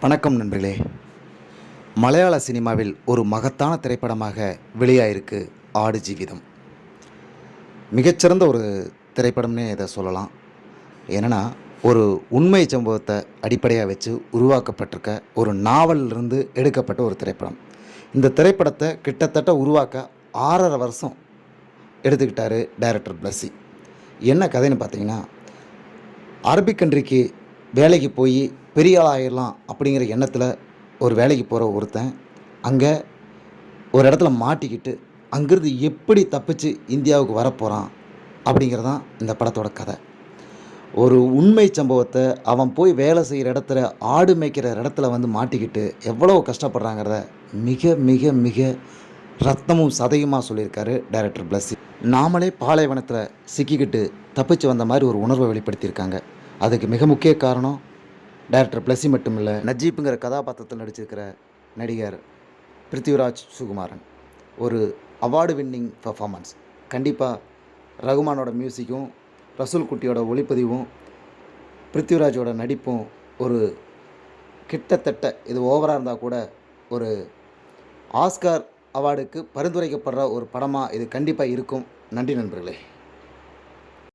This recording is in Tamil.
வணக்கம் நண்பர்களே. மலையாள சினிமாவில் ஒரு மகத்தான திரைப்படமாக வெளியாயிருக்கு ஆடு ஜீவிதம். மிகச்சிறந்த ஒரு திரைப்படம்னே இதை சொல்லலாம். ஏன்னா, ஒரு உண்மை சம்பவத்தை அடிப்படையாக வச்சு உருவாக்கப்பட்டிருக்க ஒரு நாவலிலிருந்து எடுக்கப்பட்ட ஒரு திரைப்படம். இந்த திரைப்படத்தை கிட்டத்தட்ட உருவாக்க 6½ வருஷம் எடுத்துக்கிட்டார் டைரக்டர் பிளஸ்ஸி. என்ன கதைன்னு பார்த்தீங்கன்னா, அரபிக் கண்ட்ரிக்கு வேலைக்கு போய் பெரிய ஆள் ஆயிடலாம் அப்படிங்கிற எண்ணத்தில் ஒரு வேலைக்கு போகிற ஒருத்தன் அங்கே ஒரு இடத்துல மாட்டிக்கிட்டு அங்கேருந்து எப்படி தப்பிச்சு இந்தியாவுக்கு வரப்போகிறான் அப்படிங்கிறதான் இந்த படத்தோட கதை. ஒரு உண்மை சம்பவத்தை அவன் போய் வேலை செய்கிற இடத்துல ஆடு மேய்க்கிற இடத்துல வந்து மாட்டிக்கிட்டு எவ்வளோ கஷ்டப்படுறாங்கிறத மிக மிக மிக ரத்தமும் சதையுமாக சொல்லியிருக்காரு டைரக்டர் பிளஸ்ஸி. நாமளே பாலைவனத்தில் சிக்கிக்கிட்டு தப்பிச்சு வந்த மாதிரி ஒரு உணர்வை வெளிப்படுத்தியிருக்காங்க. அதுக்கு மிக முக்கிய காரணம் டைரக்டர் பிளஸ்ஸி மட்டும் இல்லை, நஜீப்புங்கிற கதாபாத்திரத்தில் நடிச்சிருக்கிற நடிகர் பிருத்திவிராஜ் சுகுமாரன். ஒரு அவார்டு வின்னிங் பர்ஃபார்மன்ஸ். கண்டிப்பாக ரகுமானோட மியூசிக்கும் ரசூல் குட்டியோட ஒளிப்பதிவும் பிருத்திவிராஜோட நடிப்பும் ஒரு கிட்டத்தட்ட இது ஓவராக இருந்தால் கூட ஒரு ஆஸ்கார் அவார்டுக்கு பரிந்துரைக்கப்படுற ஒரு படமாக இது கண்டிப்பாக இருக்கும். நன்றி நண்பர்களே.